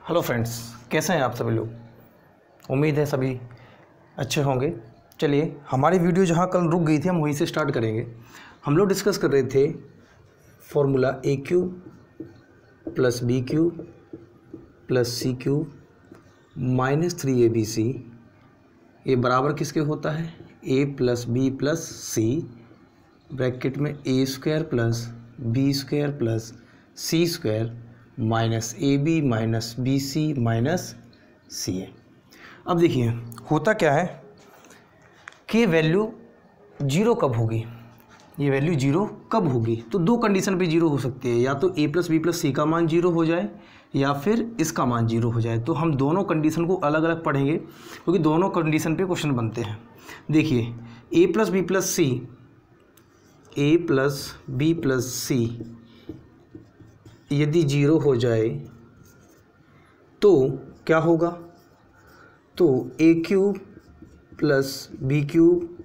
Hello friends, कैसे हैं आप सभी लोग। उम्मीद है सभी अच्छे होंगे। चलिए, हमारी वीडियो जहां कल रुक गई थी हम वहीं से स्टार्ट करेंगे। हम लोग डिस्कस कर रहे थे formula a cube plus B cube plus C cube minus 3abc ये बराबर किसके होता है, a plus B plus c bracket में a square plus b square plus c square minus a b minus b c minus c a. अब देखिए होता क्या है कि वैल्यू जीरो कब होगी, ये वैल्यू जीरो कब होगी। तो दो कंडीशन पे जीरो हो सकती है, या तो ए प्लस बी प्लस सी का मान जीरो हो जाए या फिर इसका मान जीरो हो जाए। तो हम दोनों कंडीशन को अलग अलग पढ़ेंगे क्योंकि दोनों कंडीशन पे क्वेश्चन बनते हैं। देखिए a plus B plus c, a plus B plus c यदि जीरो हो जाए तो क्या होगा, तो ए cube plus B cube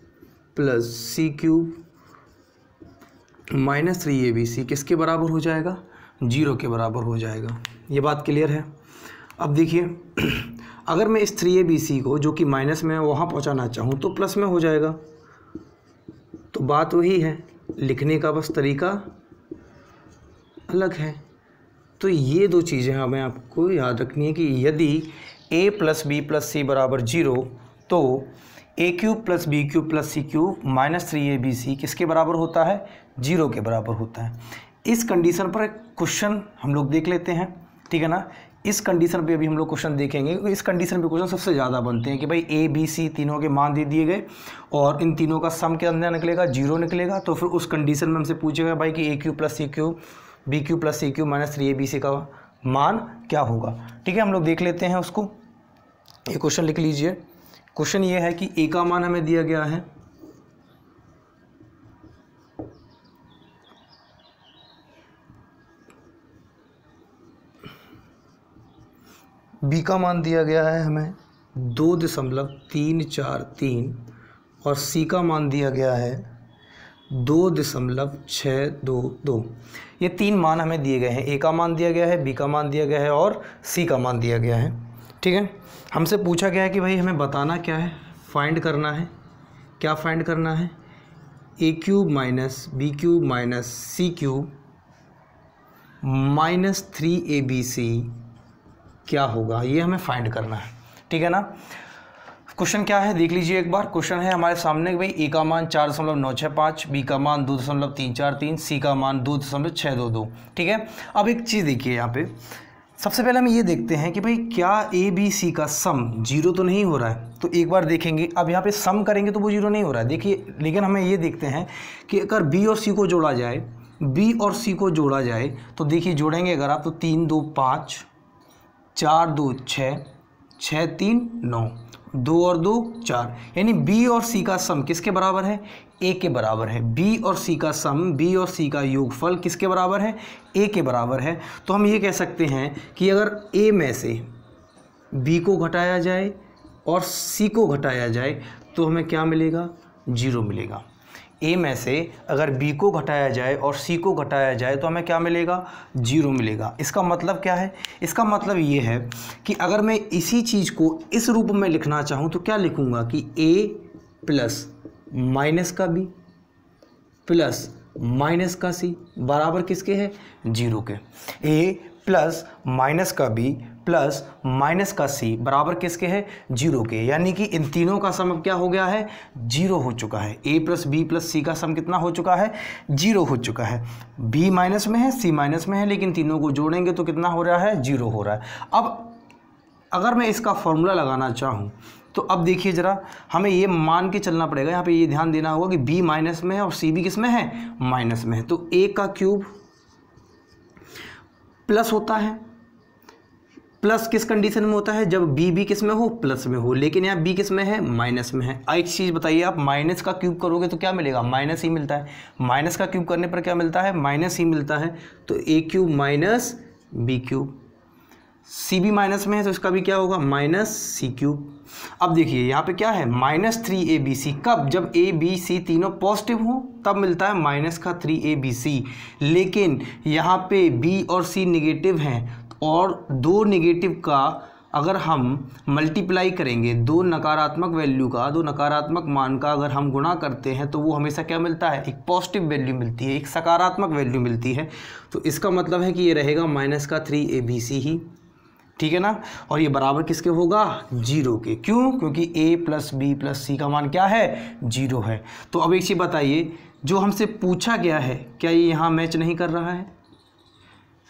plus सी क्यूब माइनस 3abc किसके बराबर हो जाएगा, जीरो के बराबर हो जाएगा। ये बात क्लियर है। अब देखिए अगर मैं इस 3abc को जो कि माइनस में वहाँ पहुँचाना चाहूँ तो प्लस में हो जाएगा। तो बात वही है, लिखने का बस तरीका अलग है। तो ये दो चीज़ें हमें आपको याद रखनी है कि यदि a plus B plus c बराबर जीरो तो ए cube plus B cube plus सी क्यूब माइनस 3abc किसके बराबर होता है, जीरो के बराबर होता है। इस कंडीशन पर एक क्वेश्चन हम लोग देख लेते हैं, ठीक है ना। इस कंडीशन पे अभी हम लोग क्वेश्चन देखेंगे। इस कंडीशन पे क्वेश्चन सबसे ज़्यादा बनते हैं कि भाई ए बी सी तीनों के मान दे दिए गए और इन तीनों का सम के अंदर निकलेगा, जीरो निकलेगा। तो फिर उस कंडीशन में हमसे पूछेगा भाई कि a cube plus C cube B cube plus C cube minus 3abc का मान क्या होगा। ठीक है, हम लोग देख लेते हैं उसको। ये क्वेश्चन लिख लीजिए। क्वेश्चन ये है कि ए का मान हमें दिया गया है बी का मान दिया गया है हमें 2.343 और सी का मान दिया गया है 2.622। ये तीन मान हमें दिए गए हैं, ए का मान दिया गया है, बी का मान दिया गया है और सी का मान दिया गया है। ठीक है, हमसे पूछा गया है कि भाई हमें बताना क्या है, फाइंड करना है। क्या फाइंड करना है, ए cube minus b cube minus c cube minus 3abc क्या होगा, ये हमें फाइंड करना है। ठीक है ना। क्वेश्चन क्या है देख लीजिए एक बार। क्वेश्चन है हमारे सामने कि भाई ए का मान 4.965, बी का मान 2.343, सी का मान 2.622। ठीक है, अब एक चीज़ देखिए यहाँ पे। सबसे पहले हम ये देखते हैं कि भाई क्या ए बी सी का सम जीरो तो नहीं हो रहा है। तो एक बार देखेंगे, अब यहाँ पे सम करेंगे तो वो जीरो नहीं हो रहा है। देखिए, लेकिन हमें ये देखते हैं कि अगर बी और सी को जोड़ा जाए, बी और सी को जोड़ा जाए तो देखिए जोड़ेंगे अगर आप तो 3 2 5 4 2 6 6 3 9 2 और 2 4, यानी बी और सी का सम किसके बराबर है, ए के बराबर है। बी और सी का सम, बी और सी का योगफल किसके बराबर है, ए के बराबर है। तो हम ये कह सकते हैं कि अगर ए में से बी को घटाया जाए और सी को घटाया जाए तो हमें क्या मिलेगा, जीरो मिलेगा। ए में से अगर बी को घटाया जाए और सी को घटाया जाए तो हमें क्या मिलेगा, जीरो मिलेगा। इसका मतलब क्या है, इसका मतलब ये है कि अगर मैं इसी चीज़ को इस रूप में लिखना चाहूँ तो क्या लिखूँगा कि ए प्लस माइनस का बी प्लस माइनस का सी बराबर किसके है, जीरो के। ए प्लस माइनस का बी प्लस माइनस का सी बराबर किसके है, जीरो के। यानी कि इन तीनों का सम अब क्या हो गया है, जीरो हो चुका है। A plus B plus c का सम कितना हो चुका है, जीरो हो चुका है। बी माइनस में है, सी माइनस में है, लेकिन तीनों को जोड़ेंगे तो कितना हो रहा है, जीरो हो रहा है। अब अगर मैं इसका फॉर्मूला लगाना चाहूँ तो अब देखिए ज़रा, हमें ये मान के चलना पड़ेगा। यहाँ पे ये ध्यान देना होगा कि बी माइनस में है और सी भी किस में है, माइनस में है। तो ए का क्यूब प्लस होता है। प्लस किस कंडीशन में होता है, जब बी भी किस में हो, प्लस में हो। लेकिन यहाँ बी किस में है, माइनस में है। एक चीज़ बताइए, आप माइनस का क्यूब करोगे तो क्या मिलेगा, माइनस ही मिलता है। माइनस का क्यूब करने पर क्या मिलता है, माइनस ही मिलता है। तो ए क्यूब माइनस बी क्यूब, सी भी माइनस में है तो इसका भी क्या होगा, माइनस सी क्यूब। अब देखिए यहाँ पे क्या है, माइनस 3abc। कब, जब ए बी सी तीनों पॉजिटिव हो तब मिलता है माइनस का 3abc। लेकिन यहाँ पे बी और सी निगेटिव हैं और दो नेगेटिव का अगर हम मल्टीप्लाई करेंगे, दो नकारात्मक वैल्यू का, दो नकारात्मक मान का अगर हम गुणा करते हैं तो वो हमेशा क्या मिलता है, एक पॉजिटिव वैल्यू मिलती है, एक सकारात्मक वैल्यू मिलती है। तो इसका मतलब है कि ये रहेगा -3abc ही, ठीक है ना। और ये बराबर किसके होगा, 0 के। क्यों? क्योंकि a + b + c का मान क्या है, 0 है। तो अब एक चीज़ बताइए, जो हमसे पूछा गया है क्या ये यहाँ मैच नहीं कर रहा है?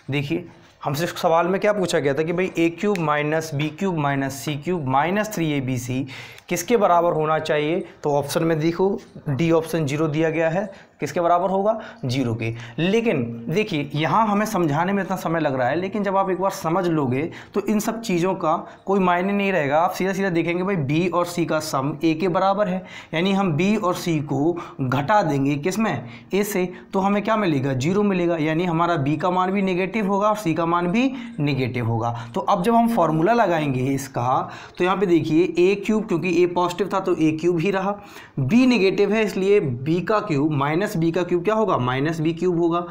देखिए हमसे सवाल में क्या पूछा गया था कि भाई a³ - b³ - c³ - 3abc किसके बराबर होना चाहिए। तो ऑप्शन में देखो डी ऑप्शन 0 दिया गया है, किसके बराबर होगा, 0 के। लेकिन देखिए यहाँ हमें समझाने में इतना समय लग रहा है, लेकिन जब आप एक बार समझ लोगे तो इन सब चीज़ों का कोई मायने नहीं रहेगा। आप सीधा सीधा देखेंगे भाई b और c का सम a के बराबर है, यानी हम b और c को घटा देंगे किसमें, a से, तो हमें क्या मिलेगा, 0 मिलेगा। यानी हमारा b का मान भी नेगेटिव होगा और c का मान भी नेगेटिव होगा। तो अब जब हम फॉर्मूला लगाएंगे इसका, तो यहाँ पे देखिए a³ क्योंकि a पॉजिटिव था तो a³ ही रहा, b नेगेटिव है इसलिए b का क्यूब माइनस b का क्यूब क्या होगा, -b³ होगा।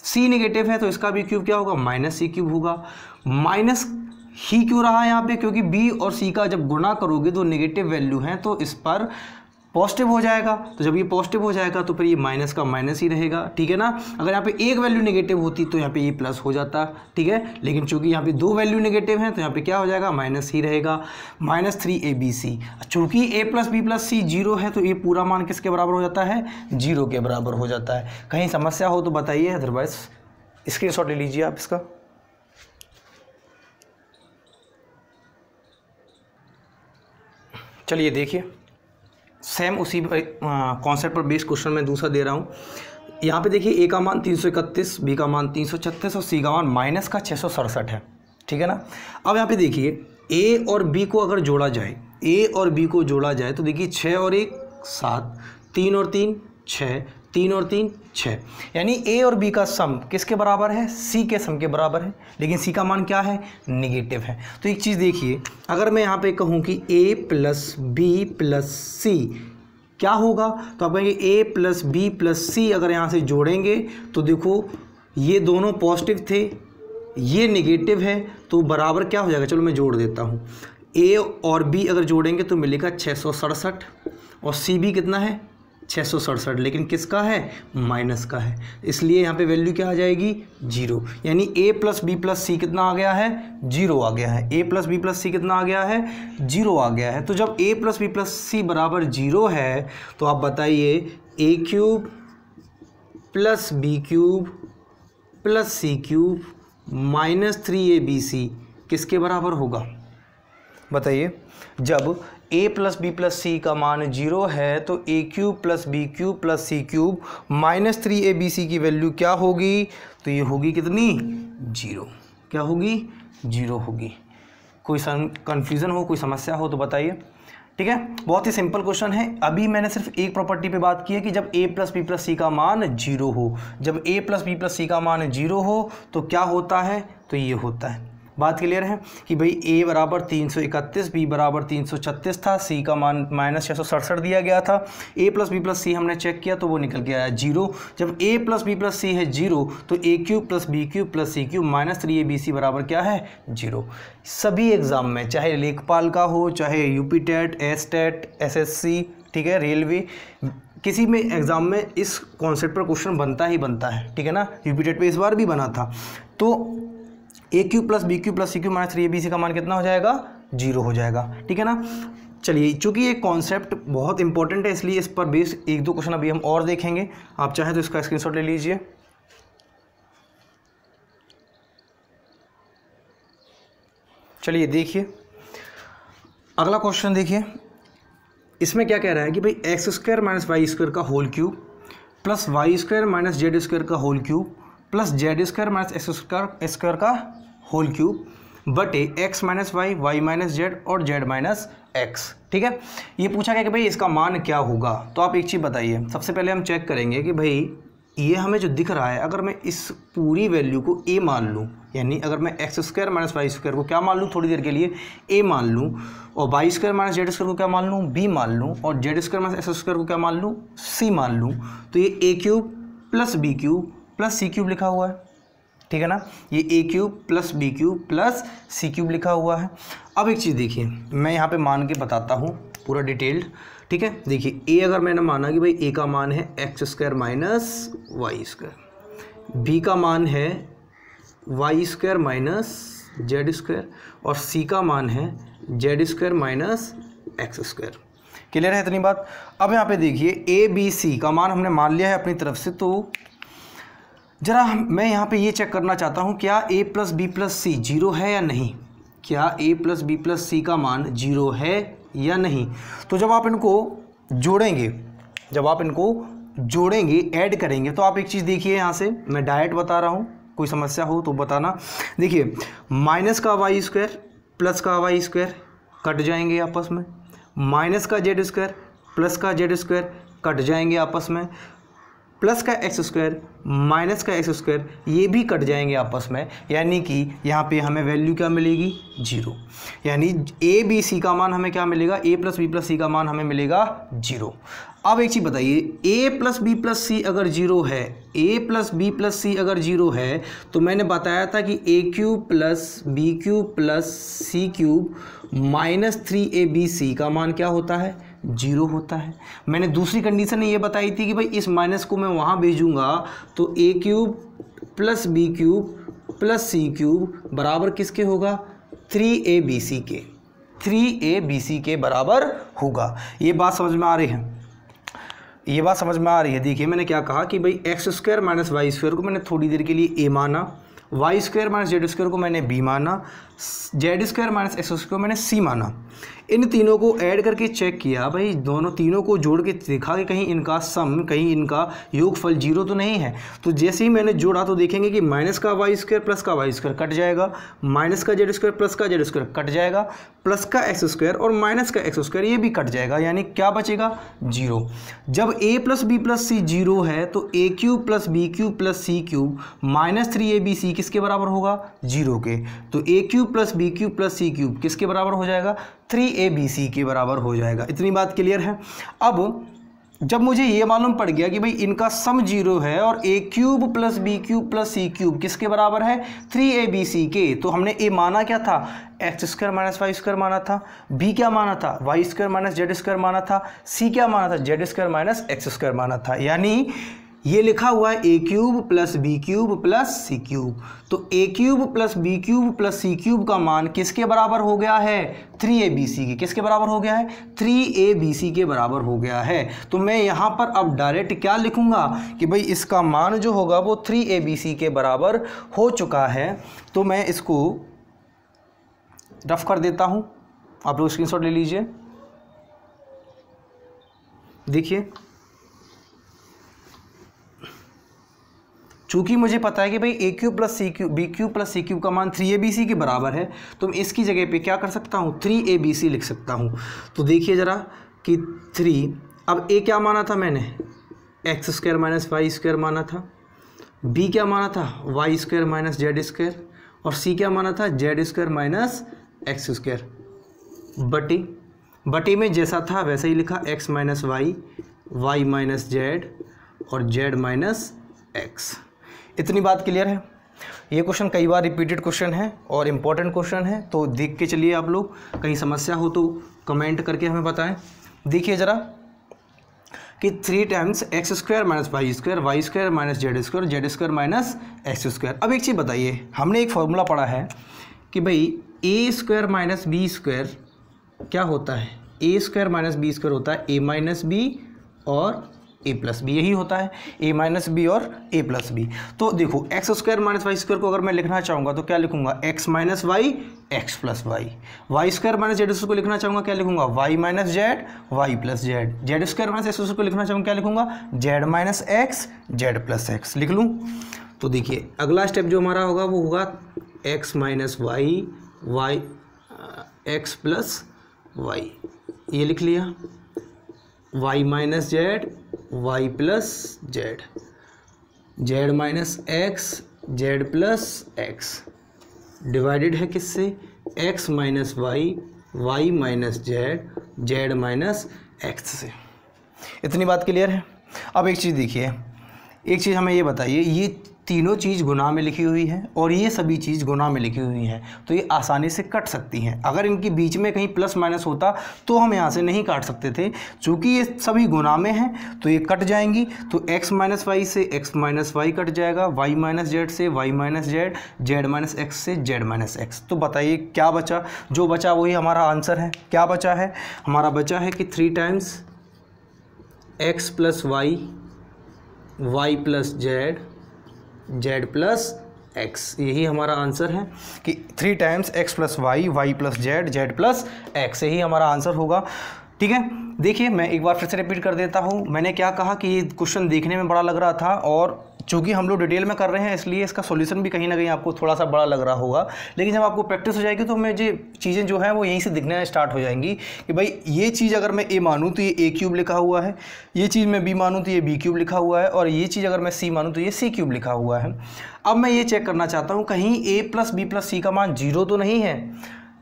c नेगेटिव है तो इसका भी क्यूब क्या होगा, -c³ होगा। माइनस ही क्यों रहा यहाँ पे, क्योंकि b और c का जब गुणा करोगे तो नेगेटिव वैल्यू हैं तो इस पर पॉजिटिव हो जाएगा। तो जब ये पॉजिटिव हो जाएगा तो फिर ये माइनस का माइनस ही रहेगा, ठीक है ना। अगर यहाँ पे एक वैल्यू नेगेटिव होती तो यहाँ पे ये प्लस हो जाता, ठीक है। लेकिन चूंकि यहाँ पे दो वैल्यू नेगेटिव हैं तो यहाँ पे क्या हो जाएगा, माइनस ही रहेगा, -3abc। चूंकि a + b + c 0 है तो ये पूरा मान किसके बराबर हो जाता है, 0 के बराबर हो जाता है। कहीं समस्या हो तो बताइए, अदरवाइज स्क्रीनशॉट ले लीजिए आप इसका। चलिए देखिए, सेम उसी कॉन्सेप्ट पर बेस्ड क्वेश्चन मैं दूसरा दे रहा हूँ। यहाँ पे देखिए a का मान 331, b का मान 336 और c का मान -667 है, ठीक है ना। अब यहाँ पे देखिए a और b को अगर जोड़ा जाए, a और b को जोड़ा जाए तो देखिए 6 और 1 7, 3 और 3 6, 3 और 3 6, यानी a और b का सम किसके बराबर है, c के सम के बराबर है। लेकिन c का मान क्या है, नेगेटिव है। तो एक चीज़ देखिए, अगर मैं यहाँ पे कहूँ कि a + b + c क्या होगा, तो आप कहेंगे a + b + c अगर यहाँ से जोड़ेंगे तो देखो ये दोनों पॉजिटिव थे, ये नेगेटिव है, तो बराबर क्या हो जाएगा, चलो मैं जोड़ देता हूँ। a और b अगर जोड़ेंगे तो मिलेगा 667 और c भी कितना है, 667, लेकिन किसका है, माइनस का है, इसलिए यहाँ पे वैल्यू क्या आ जाएगी, 0। यानी a + b + c कितना आ गया है, 0 आ गया है। a + b + c कितना आ गया है, 0 आ गया है। तो जब a + b + c बराबर 0 है तो आप बताइए a³ + b³ + c³ -3abc किसके बराबर होगा, बताइए। जब a + b + c का मान 0 है तो a³ + b³ + c³ -3abc की वैल्यू क्या होगी, तो ये होगी कितनी, 0। क्या होगी, 0 होगी। कोई कन्फ्यूज़न हो, कोई समस्या हो तो बताइए, ठीक है। बहुत ही सिंपल क्वेश्चन है। अभी मैंने सिर्फ एक प्रॉपर्टी पे बात की है कि जब a + b + c का मान 0 हो, जब a + b + c का मान 0 हो तो क्या होता है, तो ये होता है। बात क्लियर है कि भाई a बराबर 331, b बराबर 336 था, c का मान -667 दिया गया था। a + b + c हमने चेक किया तो वो निकल के आया 0। जब a + b + c है 0 तो a³ + b³ + c³ -3abc बराबर क्या है, 0। सभी एग्ज़ाम में, चाहे लेखपाल का हो, चाहे यूपी टेट, एसटेट, एसएससी, ठीक है, रेलवे, किसी में एग्ज़ाम में इस कॉन्सेप्ट पर क्वेश्चन बनता ही बनता है, ठीक है ना। यूपी टेट पे इस बार भी बना था। तो a³ + b³ + c³ -3abc का मान कितना हो जाएगा, 0 हो जाएगा, ठीक है ना। चलिए, चूँकि ये कॉन्सेप्ट बहुत इंपॉर्टेंट है इसलिए इस पर बेस्ड एक दो क्वेश्चन अभी हम और देखेंगे। आप चाहें तो इसका स्क्रीनशॉट ले लीजिए। चलिए देखिए, अगला क्वेश्चन देखिए, इसमें क्या कह रहा है कि भाई x² - y² का होल क्यूब + y² - z² का होल क्यूब + z² - x² का होल क्यूब बटे x - y, y - z और z - x, ठीक है। ये पूछा गया कि भाई इसका मान क्या होगा। तो आप एक चीज़ बताइए, सबसे पहले हम चेक करेंगे कि भाई ये हमें जो दिख रहा है, अगर मैं इस पूरी वैल्यू को a मान लूँ, यानी अगर मैं x² - y² को क्या मान लूँ, थोड़ी देर के लिए a मान लूँ, और y² - z² को क्या मान लूँ, b मान लूँ, और z² - x² को क्या मान लूँ, c मान लूँ, तो ये a³ + b³ + c³ लिखा हुआ है, ठीक है ना। ये a cube plus B cube plus C cube लिखा हुआ है। अब एक चीज़ देखिए, मैं यहाँ पे मान के बताता हूँ पूरा डिटेल्ड, ठीक है। देखिए ए अगर मैंने माना कि भाई ए का मान है X square minus Y square, B का मान है Y square minus Z square और सी का मान है Z square minus X square. Clear है इतनी बात। अब यहाँ पे देखिए ए बी सी का मान हमने मान लिया है अपनी तरफ से, तो जरा मैं यहाँ पे ये चेक करना चाहता हूँ क्या ए plus B plus c zero है या नहीं, क्या ए प्लस बी प्लस सी का मान जीरो है या नहीं। तो जब आप इनको जोड़ेंगे ऐड करेंगे तो आप एक चीज़ देखिए, यहाँ से मैं डायरेक्ट बता रहा हूँ, कोई समस्या हो तो बताना। देखिए माइनस का वाई स्क्वायर प्लस का वाई स्क्वायर कट जाएंगे आपस में, माइनस का जेड स्क्वायर प्लस का जेड स्क्वायर कट जाएंगे आपस में, प्लस का एक्स स्क्वायर माइनस का एक्स स्क्वायर ये भी कट जाएंगे आपस में, यानी कि यहाँ पे हमें वैल्यू क्या मिलेगी, जीरो। यानी ए बी सी का मान हमें क्या मिलेगा, a plus B plus c का मान हमें मिलेगा जीरो। अब एक चीज़ बताइए, a plus B plus c अगर जीरो है, a plus B plus c अगर जीरो है तो मैंने बताया था कि a cube plus B cube plus C cube minus 3ab का मान क्या होता है, जीरो होता है। मैंने दूसरी कंडीशन ये बताई थी कि भाई इस माइनस को मैं वहाँ भेजूंगा तो ए cube plus B cube plus सी क्यूब बराबर किसके होगा, 3abc के, 3abc के बराबर होगा। ये बात समझ में आ रही है, ये बात समझ में आ रही है। देखिए मैंने क्या कहा कि भाई X square minus Y square को मैंने थोड़ी देर के लिए ए माना, Y square minus Z square को मैंने बी माना, Z square minus X square को मैंने सी माना। इन तीनों को ऐड करके चेक किया, भाई दोनों तीनों को जोड़ के देखा कि कहीं इनका सम, कहीं इनका योगफल जीरो तो नहीं है। तो जैसे ही मैंने जोड़ा तो देखेंगे कि माइनस का वाई स्क्वायर प्लस का वाई स्क्वायर कट जाएगा, माइनस का जेड स्क्वायर प्लस का जेड स्क्वायर कट जाएगा, प्लस का एक्स स्क्वायर और माइनस का एक्स स्क्वायर ये भी कट जाएगा, यानी क्या बचेगा, जीरो। जब a plus B plus c zero है तो ए cube plus B cube plus सी क्यूब माइनस 3abc किसके बराबर होगा, जीरो के। तो ए cube plus B cube plus सी क्यूब किसके बराबर हो जाएगा, 3abc के बराबर हो जाएगा। इतनी बात क्लियर है। अब जब मुझे ये मालूम पड़ गया कि भाई इनका सम जीरो है और a cube plus B cube plus C cube किसके बराबर है, 3abc के, तो हमने ए माना क्या था, X square minus Y square माना था, बी क्या माना था, Y square minus Z square माना था, सी क्या माना था, Z square minus X square माना था। यानी ये लिखा हुआ है ए cube plus B cube plus सी क्यूब, तो ए cube plus B cube plus सी क्यूब का मान किसके बराबर हो गया है, 3abc के, किसके बराबर हो गया है, 3abc के बराबर हो गया है। तो मैं यहाँ पर अब डायरेक्ट क्या लिखूँगा कि भाई इसका मान जो होगा वो 3abc के बराबर हो चुका है। तो मैं इसको रफ कर देता हूँ, आप लोग स्क्रीनशॉट ले लीजिए। देखिए चूँकि मुझे पता है कि भाई ए क्यूब प्लस सी क्यूब बी क्यूब प्लस सी क्यूब का मान 3abc के बराबर है, तो मैं इसकी जगह पे क्या कर सकता हूँ, 3abc लिख सकता हूँ। तो देखिए ज़रा कि 3, अब ए क्या माना था मैंने, X square minus Y square माना था, बी क्या माना था, Y square minus Z square, और सी क्या माना था, Z square minus X square, बटे में जैसा था वैसे ही लिखा, X minus Y, Y minus Z और जेड माइनस एक्स। इतनी बात क्लियर है। ये क्वेश्चन कई बार रिपीटेड क्वेश्चन है और इम्पोर्टेंट क्वेश्चन है, तो देख के चलिए आप लोग, कहीं समस्या हो तो कमेंट करके हमें बताएं। देखिए ज़रा कि 3 times X square minus Y square minus Z square minus X square. अब एक चीज़ बताइए, हमने एक फॉर्मूला पढ़ा है कि भाई A square minus B square क्या होता है, ए स्क्वायर माइनस बी स्क्वायर होता है ए माइनस बी और ए प्लस बी, यही होता है, ए माइनस बी और ए प्लस बी। तो देखो X square minus Y square को अगर मैं लिखना चाहूँगा तो क्या लिखूंगा, X minus Y X plus Y. Y square minus Z square को लिखना चाहूँगा क्या लिखूंगा, Y minus Z Y plus Z. Z square minus X square को लिखना चाहूँगा क्या लिखूंगा, Z minus X Z plus X लिख लूँ। तो देखिए अगला स्टेप जो हमारा होगा वो होगा X minus Y Y X plus Y, ये लिख लिया, Y minus Z Y plus Z, Z minus X Z plus X, divided है किससे, X minus Y Y minus Z Z minus X से। इतनी बात क्लियर है। अब एक चीज़ देखिए, एक चीज़ हमें ये बताइए, ये तीनों चीज़ गुना में लिखी हुई है और ये सभी चीज़ गुना में लिखी हुई हैं, तो ये आसानी से कट सकती हैं। अगर इनके बीच में कहीं प्लस माइनस होता तो हम यहाँ से नहीं काट सकते थे। चूँकि ये सभी गुना में हैं तो ये कट जाएंगी। तो x माइनस वाई से x माइनस वाई कट जाएगा, y माइनस जेड से y minus Z, Z minus X से जेड माइनस एक्स। तो बताइए क्या बचा? जो बचा वही हमारा आंसर है। क्या बचा है? हमारा बचा है कि 3 times x plus Y, Y plus Z, Z plus X. यही हमारा आंसर है कि 3 times x plus Y, Y plus Z, Z plus X. यही हमारा आंसर होगा। ठीक है, देखिए मैं एक बार फिर से रिपीट कर देता हूँ। मैंने क्या कहा कि ये क्वेश्चन देखने में बड़ा लग रहा था, और चूँकि हम लोग डिटेल में कर रहे हैं इसलिए इसका सॉल्यूशन भी कहीं ना कहीं आपको थोड़ा सा बड़ा लग रहा होगा। लेकिन जब आपको प्रैक्टिस हो जाएगी तो मुझे चीज़ें जो है वो यहीं से दिखना स्टार्ट हो जाएंगी कि भाई ये चीज़ अगर मैं a मानूँ तो ये a क्यूब लिखा हुआ है, ये चीज़ मैं b मानूँ तो ये b क्यूब लिखा हुआ है, और ये चीज़ अगर मैं c मानूँ तो ये c क्यूब लिखा हुआ है। अब मैं ये चेक करना चाहता हूँ कहीं a plus B plus c का मान 0 तो नहीं है,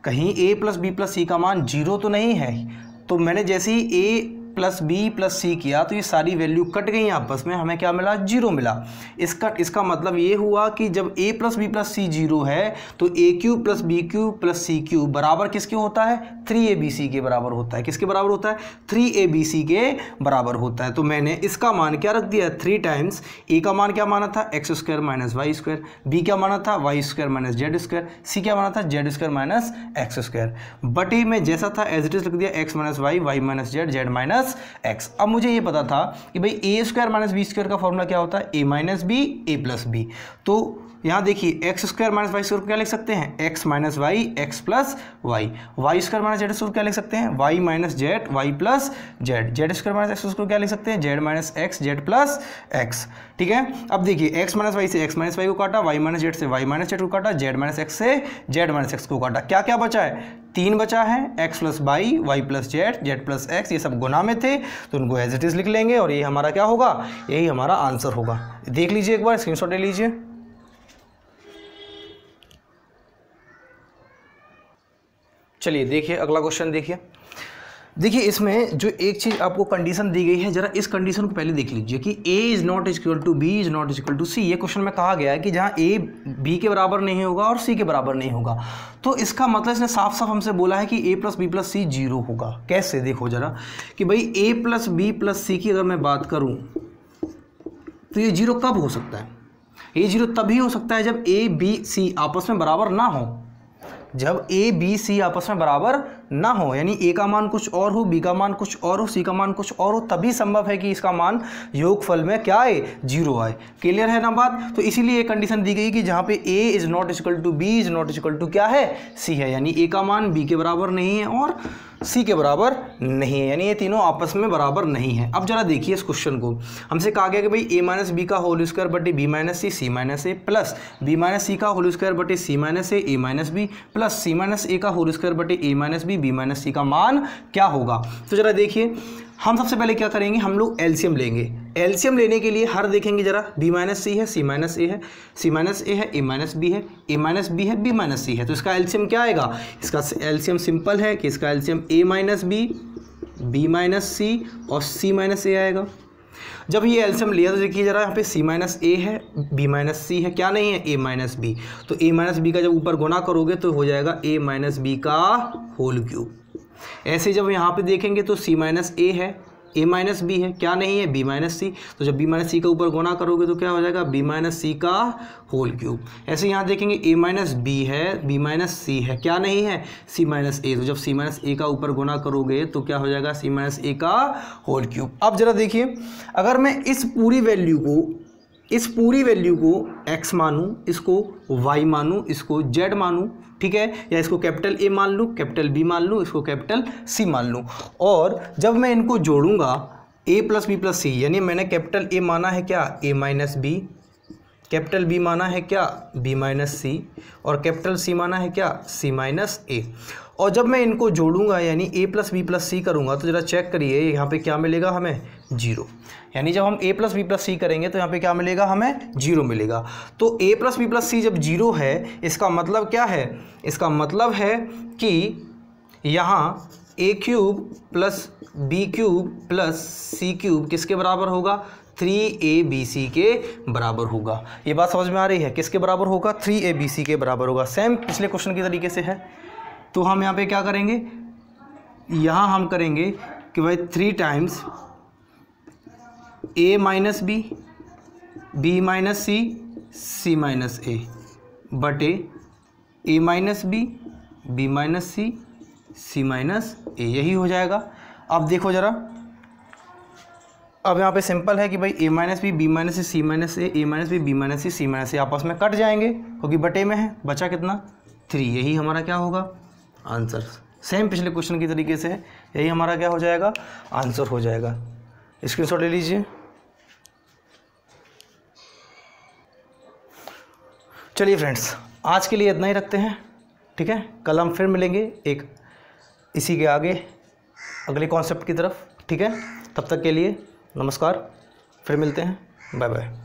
कहीं a plus B plus c का मान 0 तो नहीं है। तो मैंने जैसे ही a प्लस बी प्लस सी किया तो ये सारी वैल्यू कट गई आपस में, हमें क्या मिला? 0 मिला। इसका मतलब ये हुआ कि जब a plus B plus C 0 है तो a cube plus B cube plus C cube बराबर किसके होता है? 3abc के बराबर होता है। किसके बराबर होता है? 3abc के बराबर होता है। तो मैंने इसका मान क्या रख दिया? 3 टाइम्स a का मान क्या माना था? X square minus Y square, b क्या माना था? Y square minus Z square, c क्या माना था? Z square minus X square, बटे में जैसा था एज इट इज लिख दिया x minus Y, Y minus Z, Z minus X. अब मुझे ये पता था कि भाई A square minus B square का फॉर्मूला क्या होता है? A minus B, A plus B. तो यहाँ देखिए X square minus Y square क्या लिख सकते हैं? X minus Y, X plus Y. Y square minus Z square क्या लिख सकते हैं? Y minus Z, Y plus Z. Z square minus X square क्या लिख सकते हैं? Z minus X, Z plus X. ठीक है, अब देखिए एक्स माइनस वाई से एक्स माइनस वाई को काटा, वाई माइनस जेड से वाई माइनस जेड को काटा, जेड माइनस एक्स से जेड माइनस एक्स को काटा। क्या क्या बचा है? 3 बचा है, X plus Y, Y plus Z, Z plus X. ये सब गुना में थे तो उनको एज इट इज लिख लेंगे और ये हमारा क्या होगा? यही हमारा आंसर होगा। देख लीजिए एक बार, स्क्रीनशॉट ले लीजिए। चलिए देखिए अगला क्वेश्चन। देखिए इसमें जो एक चीज़ आपको कंडीशन दी गई है, जरा इस कंडीशन को पहले देख लीजिए कि a is not equal to b is not equal to c। ये क्वेश्चन में कहा गया है कि जहाँ a b के बराबर नहीं होगा और c के बराबर नहीं होगा, तो इसका मतलब इसने साफ साफ हमसे बोला है कि a plus B plus C 0 होगा। कैसे? देखो जरा कि भाई a प्लस बी प्लस सी की अगर मैं बात करूँ तो ये 0 कब हो सकता है? ये 0 तभी हो सकता है जब a b c आपस में बराबर ना हो। जब a b c आपस में बराबर ना हो, यानी a का मान कुछ और हो, b का मान कुछ और हो, c का मान कुछ और हो, तभी संभव है कि इसका मान योगफल में क्या आए? 0 आए। क्लियर है ना बात? तो इसीलिए एक कंडीशन दी गई कि जहाँ पे a is not equal to b is not equal to क्या है? c है, यानी a का मान b के बराबर नहीं है और c के बराबर नहीं है, यानी ये तीनों आपस में बराबर नहीं है। अब जरा देखिए इस क्वेश्चन को, हमसे कहा गया कि भाई a माइनस बी का होल स्क्वायर बटे b minus C, C minus A, plus b minus C का होल स्क्वायर बटे c minus A minus B, plus c minus A का होल स्क्वायर बटे a minus B minus C का मान क्या होगा? तो जरा देखिए, हम सबसे पहले क्या करेंगे? हम लोग एलसीएम लेंगे। एलसीएम लेने के लिए हर देखेंगे जरा, b माइनस सी है, c माइनस ए है, c माइनस ए है, a माइनस बी है, a माइनस बी है, b माइनस सी है। तो इसका एलसीएम क्या आएगा? इसका एलसीएम सिंपल है कि इसका LCM a minus B, b minus C और c माइनस ए आएगा। जब ये एलसीएम लिया तो देखिए जरा, यहाँ पे c माइनस ए है, b माइनस सी है, क्या नहीं है? a minus B. तो a माइनस बी का जब ऊपर गुना करोगे तो हो जाएगा a माइनस बी का होल क्यूब। ऐसे जब यहाँ पे देखेंगे तो c माइनस ए है, a माइनस बी है, क्या नहीं है? b माइनस सी। तो जब b माइनस सी का ऊपर गुना करोगे तो क्या हो जाएगा? b माइनस सी का होल क्यूब। ऐसे यहाँ देखेंगे a माइनस बी है, b माइनस सी है, क्या नहीं है? c माइनस ए। तो जब c माइनस ए का ऊपर गुना करोगे तो क्या हो जाएगा? c माइनस ए का होल क्यूब। अब जरा देखिए, अगर मैं इस पूरी वैल्यू को x मानूँ, इसको y मानूँ, इसको z मानूँ, ठीक है, या इसको कैपिटल A मान लूँ, कैपिटल B मान लूँ, इसको कैपिटल C मान लूँ, और जब मैं इनको जोड़ूंगा a plus B plus C, यानी मैंने कैपिटल A माना है क्या? a minus B, capital B माना है क्या? b माइनस सी, और कैपिटल C माना है क्या? c माइनस ए। और जब मैं इनको जोड़ूंगा यानी a प्लस बी प्लस सी करूँगा तो ज़रा चेक करिए यहाँ पे क्या मिलेगा हमें? 0। यानी जब हम a प्लस बी प्लस सी करेंगे तो यहाँ पे क्या मिलेगा हमें? 0 मिलेगा। तो a प्लस बी प्लस सी जब 0 है, इसका मतलब क्या है? इसका मतलब है कि यहाँ a cube plus B cube plus C cube किसके बराबर होगा? 3ABC के बराबर होगा। ये बात समझ में आ रही है? किसके बराबर होगा? 3ABC के बराबर होगा। सेम पिछले क्वेश्चन के तरीके से है। तो हम यहाँ पे क्या करेंगे, यहाँ हम करेंगे कि भाई 3 times A minus B, B minus C, C minus A बटे A minus B, B minus C, C minus A, यही हो जाएगा। अब देखो ज़रा, अब यहाँ पे सिंपल है कि भाई A minus B, B minus C, C minus A, A minus B, B minus C, C minus A आपस में कट जाएंगे क्योंकि बटे में है। बचा कितना? 3। यही हमारा क्या होगा? आंसर। सेम पिछले क्वेश्चन की तरीके से है, यही हमारा क्या हो जाएगा? आंसर हो जाएगा। स्क्रीनशॉट ले लीजिए। चलिए फ्रेंड्स, आज के लिए इतना ही रखते हैं, ठीक है। कल हम फिर मिलेंगे एक इसी के आगे अगले कॉन्सेप्ट की तरफ, ठीक है। तब तक के लिए नमस्कार, फिर मिलते हैं, बाय बाय।